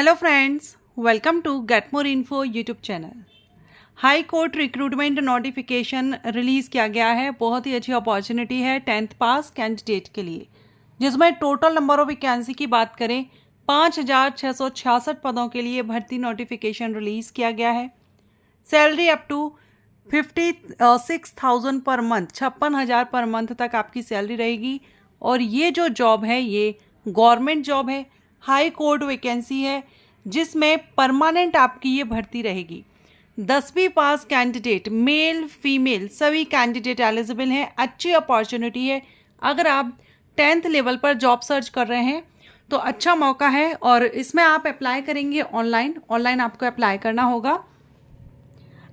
Hello friends, welcome to get more info YouTube channel. High court recruitment notification release किया गया है। बहुत ही अच्छी अपॉर्चुनिटी है 10th पास कैंडिडेट के लिए, जिसमें टोटल नंबर ऑफ वैकेंसी की बात करें 5,666 पदों के लिए भर्ती नोटिफिकेशन रिलीज़ किया गया है। Salary up to 56,000 per month, 56,000 per month तक आपकी सैलरी रहेगी। और ये जो जॉब है ये गवर्नमेंट जॉब है, हाई कोर्ट वैकेंसी है, जिसमें परमानेंट आपकी ये भर्ती रहेगी। 10वीं पास कैंडिडेट मेल फीमेल सभी कैंडिडेट एलिजिबल हैं। अच्छी अपॉर्चुनिटी है। अगर आप 10th लेवल पर जॉब सर्च कर रहे हैं तो अच्छा मौका है। और इसमें आप अप्लाई करेंगे ऑनलाइन आपको अप्लाई करना होगा।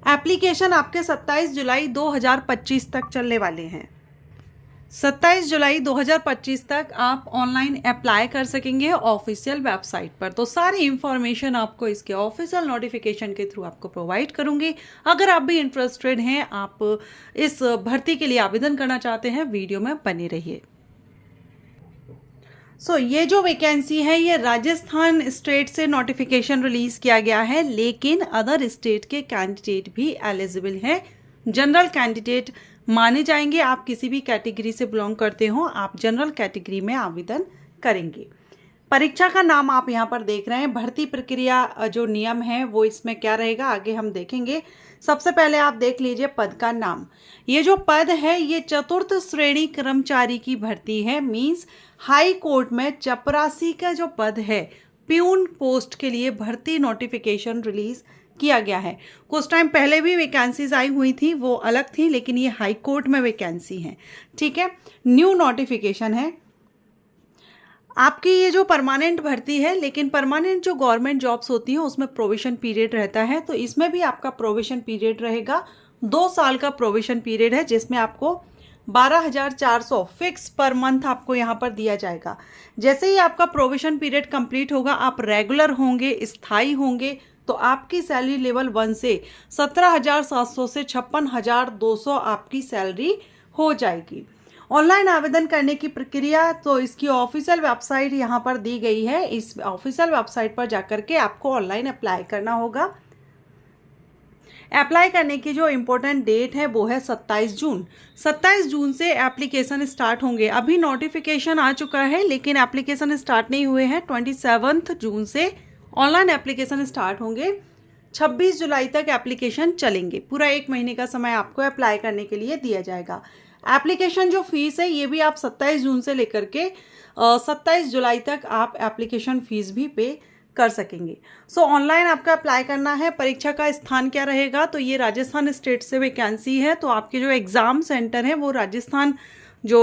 एप्लीकेशन आपके 27 जुलाई 2025 तक चलने वाले हैं। 27 जुलाई 2025 तक आप ऑनलाइन अप्लाई कर सकेंगे ऑफिशियल वेबसाइट पर। तो सारी इंफॉर्मेशन आपको इसके ऑफिशियल नोटिफिकेशन के थ्रू आपको प्रोवाइड करूंगी। अगर आप भी इंटरेस्टेड हैं, आप इस भर्ती के लिए आवेदन करना चाहते हैं, वीडियो में बने रहिए। ये जो वैकेंसी है ये राजस्थान स्टेट से नोटिफिकेशन रिलीज किया गया है, लेकिन अदर स्टेट के कैंडिडेट भी एलिजिबल हैं। जनरल कैंडिडेट माने जाएंगे। आप किसी भी कैटेगरी से बिलोंग करते हो, आप जनरल कैटेगरी में आवेदन करेंगे। परीक्षा का नाम आप यहाँ पर देख रहे हैं। भर्ती प्रक्रिया जो नियम है वो इसमें क्या रहेगा आगे हम देखेंगे। सबसे पहले आप देख लीजिए पद का नाम। ये जो पद है ये चतुर्थ श्रेणी कर्मचारी की भर्ती है। मींस हाई कोर्ट में चपरासी का जो पद है, प्यून पोस्ट के लिए भर्ती नोटिफिकेशन रिलीज किया गया है। कुछ टाइम पहले भी वैकेंसीज आई हुई थी, वो अलग थी, लेकिन ये हाई कोर्ट में वैकेंसी है। ठीक है, न्यू नोटिफिकेशन है। आपकी ये जो परमानेंट भर्ती है, लेकिन परमानेंट जो गवर्नमेंट जॉब्स होती हैं उसमें प्रोविजन पीरियड रहता है, तो इसमें भी आपका प्रोविजन पीरियड रहेगा। 2 साल का प्रोविजन पीरियड है, जिसमें आपको 12,400 फिक्स पर मंथ आपको यहाँ पर दिया जाएगा। जैसे ही आपका प्रोविजन पीरियड कंप्लीट होगा, आप रेगुलर होंगे, स्थायी होंगे, तो आपकी सैलरी लेवल 1 से 17,700 से 56,200 आपकी सैलरी हो जाएगी। ऑनलाइन आवेदन करने की प्रक्रिया तो इसकी ऑफिशियल वेबसाइट यहाँ पर दी गई है। इस ऑफिशियल वेबसाइट पर जाकर के आपको ऑनलाइन अप्लाई करना होगा। अप्लाई करने की जो इम्पोर्टेंट डेट है वो है 27 जून। 27 जून से एप्लीकेशन स्टार्ट होंगे। अभी नोटिफिकेशन आ चुका है, लेकिन एप्लीकेशन स्टार्ट नहीं हुए हैं। 27 जून से ऑनलाइन एप्लीकेशन स्टार्ट होंगे। 26 जुलाई तक एप्लीकेशन चलेंगे। पूरा 1 महीने का समय आपको अप्लाई करने के लिए दिया जाएगा। एप्लीकेशन जो फीस है ये भी आप 27 जून से लेकर के 27 जुलाई तक आप एप्लीकेशन फीस भी पे कर सकेंगे। ऑनलाइन आपका अप्लाई करना है। परीक्षा का स्थान क्या रहेगा, तो ये राजस्थान स्टेट से वैकेंसी है, तो आपके जो एग्ज़ाम सेंटर है वो राजस्थान जो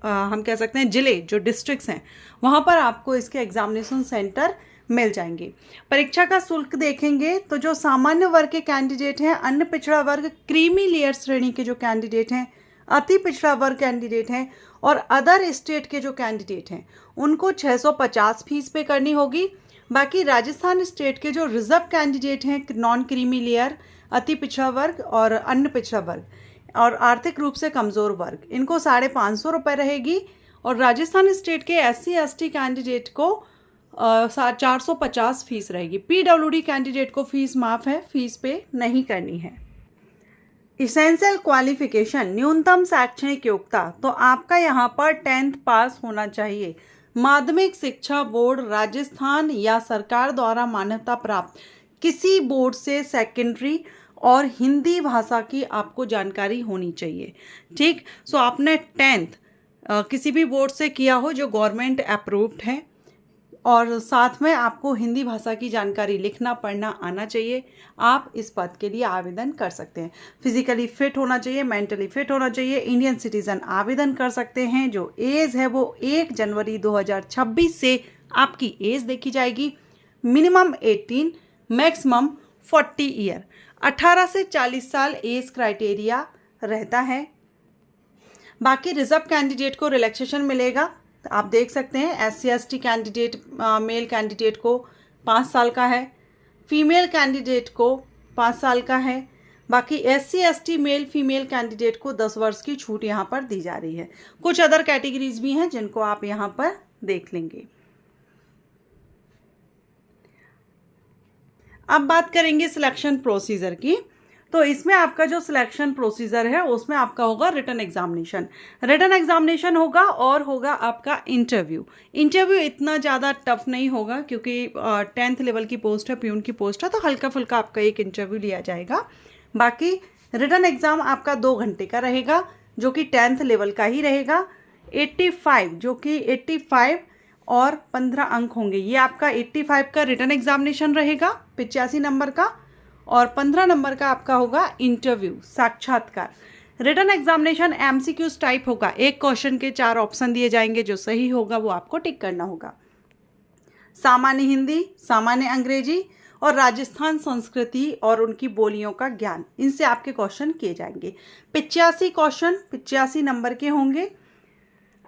हम कह सकते हैं जिले, जो डिस्ट्रिक्ट्स हैं, वहाँ पर आपको इसके एग्जामिनेशन सेंटर मिल जाएंगे। परीक्षा का शुल्क देखेंगे तो जो सामान्य वर्ग के कैंडिडेट हैं, अन्य पिछड़ा वर्ग, क्रीमी लेयर श्रेणी के जो कैंडिडेट हैं, अति पिछड़ा वर्ग कैंडिडेट हैं और अदर स्टेट के जो कैंडिडेट हैं, उनको 650 फीस पे करनी होगी। बाकी राजस्थान स्टेट के जो रिजर्व कैंडिडेट हैं, नॉन क्रीमी लेयर, अति पिछड़ा वर्ग और अन्य पिछड़ा वर्ग और आर्थिक रूप से कमज़ोर वर्ग, इनको 550 रुपये रहेगी। और राजस्थान स्टेट के SC ST कैंडिडेट को 450 फीस रहेगी। PWD कैंडिडेट को फीस माफ़ है, फीस पे नहीं करनी है। इसेंशियल क्वालिफिकेशन, न्यूनतम शैक्षणिक योग्यता, तो आपका यहाँ पर 10th पास होना चाहिए। माध्यमिक शिक्षा बोर्ड राजस्थान या सरकार द्वारा मान्यता प्राप्त किसी बोर्ड से सेकेंडरी और हिंदी भाषा की आपको जानकारी होनी चाहिए। ठीक, आपने 10th किसी भी बोर्ड से किया हो जो गवर्नमेंट अप्रूव्ड है, और साथ में आपको हिंदी भाषा की जानकारी लिखना पढ़ना आना चाहिए। आप इस पद के लिए आवेदन कर सकते हैं। फिजिकली फिट होना चाहिए, मेंटली फिट होना चाहिए। इंडियन सिटीजन आवेदन कर सकते हैं। जो एज है वो 1 जनवरी 2026 से आपकी एज देखी जाएगी। Minimum 18, maximum 40 year. 18 से 40 साल एज क्राइटेरिया रहता है। बाकी रिजर्व कैंडिडेट को रिलैक्सेशन मिलेगा। आप देख सकते हैं SC ST candidate male candidate को 5 साल का है, फीमेल कैंडिडेट को 5 साल का है। बाकी SC ST male female candidate को 10 वर्ष की छूट यहाँ पर दी जा रही है। कुछ अदर कैटेगरीज भी हैं जिनको आप यहाँ पर देख लेंगे। अब बात करेंगे सिलेक्शन प्रोसीजर की। तो इसमें आपका जो सिलेक्शन प्रोसीजर है उसमें आपका होगा रिटन एग्जामिनेशन होगा और होगा आपका इंटरव्यू इतना ज़्यादा टफ नहीं होगा क्योंकि 10th लेवल की पोस्ट है, प्यून की पोस्ट है, तो हल्का फुल्का आपका एक इंटरव्यू लिया जाएगा। बाकी रिटन एग्ज़ाम आपका 2 घंटे का रहेगा जो कि 10th लेवल का ही रहेगा। 85 और 15 अंक होंगे। ये आपका 85 का रिटन एग्जामिनेशन रहेगा 85 नंबर का, और 15 नंबर का आपका होगा इंटरव्यू साक्षात्कार। रिटन एग्जामिनेशन MCQs टाइप होगा। एक क्वेश्चन के 4 ऑप्शन दिए जाएंगे, जो सही होगा वो आपको टिक करना होगा। सामान्य हिंदी, सामान्य अंग्रेजी और राजस्थान संस्कृति और उनकी बोलियों का ज्ञान, इनसे आपके क्वेश्चन किए जाएंगे। 85 क्वेश्चन 85 नंबर के होंगे।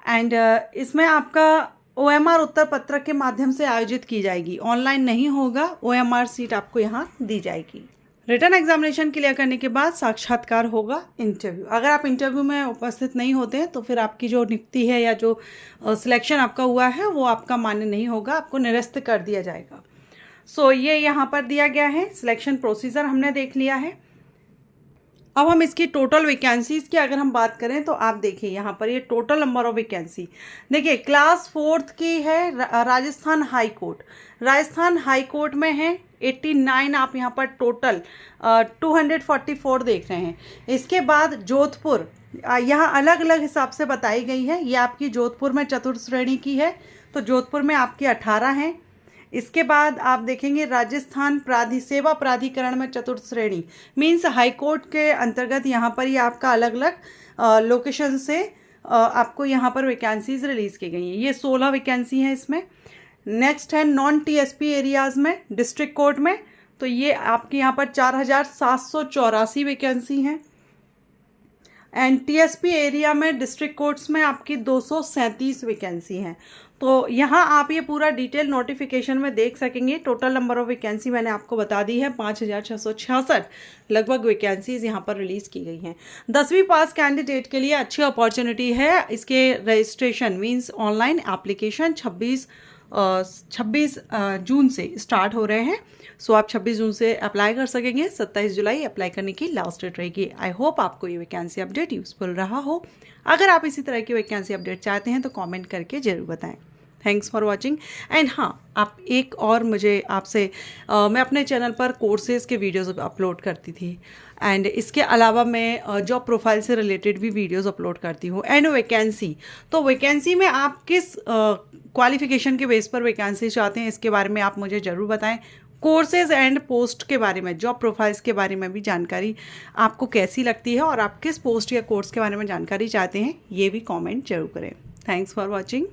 एंड इसमें आपका OMR उत्तर पत्रक के माध्यम से आयोजित की जाएगी, ऑनलाइन नहीं होगा। OMR सीट आपको यहाँ दी जाएगी। रिटन एग्जामिनेशन क्लियर करने के बाद साक्षात्कार होगा, इंटरव्यू। अगर आप इंटरव्यू में उपस्थित नहीं होते हैं तो फिर आपकी जो नियुक्ति है या जो सिलेक्शन आपका हुआ है वो आपका मान्य नहीं होगा, आपको निरस्त कर दिया जाएगा। सो ये यहाँ पर दिया गया है। सिलेक्शन प्रोसीजर हमने देख लिया है। अब हम इसकी टोटल वैकेंसीज की अगर हम बात करें तो आप देखिए यहाँ पर ये टोटल नंबर ऑफ वैकेंसी देखिए। क्लास 4th की है राजस्थान हाई कोर्ट में है 89। आप यहाँ पर टोटल 244 देख रहे हैं। इसके बाद जोधपुर, यहाँ अलग अलग हिसाब से बताई गई है। ये आपकी जोधपुर में चतुर्थ श्रेणी की है, तो जोधपुर में आपकी 18 हैं। इसके बाद आप देखेंगे राजस्थान सेवा प्राधिकरण में चतुर्थ श्रेणी, मीन्स हाई कोर्ट के अंतर्गत यहाँ पर ये आपका अलग अलग लोकेशन से आपको यहाँ पर वैकेंसीज रिलीज़ की गई हैं। ये 16 वैकेंसी हैं इसमें। नेक्स्ट है नॉन TSP एरियाज़ में डिस्ट्रिक्ट कोर्ट में, तो ये आपके यहाँ पर 4784 वैकेंसी हैं। एंड TSP एरिया में डिस्ट्रिक्ट कोर्ट्स में आपकी 237 वैकेंसी हैं। तो यहाँ आप ये पूरा डिटेल नोटिफिकेशन में देख सकेंगे। टोटल नंबर ऑफ वैकेंसी मैंने आपको बता दी है, 5666 लगभग वैकेंसीज यहाँ पर रिलीज़ की गई हैं। 10वीं पास कैंडिडेट के लिए अच्छी अपॉर्चुनिटी है। इसके रजिस्ट्रेशन मीन्स ऑनलाइन एप्लीकेशन 26 जून से स्टार्ट हो रहे हैं। सो आप 26 जून से अप्लाई कर सकेंगे। 27 जुलाई अप्लाई करने की लास्ट डेट रहेगी। आई होप आपको ये वैकेंसी अपडेट यूज़फुल रहा हो। अगर आप इसी तरह की वैकेंसी अपडेट चाहते हैं तो कमेंट करके ज़रूर बताएं। Thanks for watching. एंड हाँ, आप एक और मुझे आपसे मैं अपने चैनल पर कोर्सेज़ के वीडियोज़ अपलोड करती थी, एंड इसके अलावा मैं जॉब प्रोफाइल से रिलेटेड भी वीडियोज़ अपलोड करती हूँ। एंड वैकेंसी, तो वैकेंसी में आप किस क्वालिफिकेशन के बेस पर वैकेंसी चाहते हैं, इसके बारे में आप मुझे ज़रूर बताएं। कोर्सेज़ एंड पोस्ट के बारे में, जॉब प्रोफाइल्स के बारे में भी जानकारी आपको कैसी लगती है और आप किस पोस्ट या कोर्स के बारे में जानकारी चाहते हैं, ये भी कमेंट जरूर करें। Thanks for watching.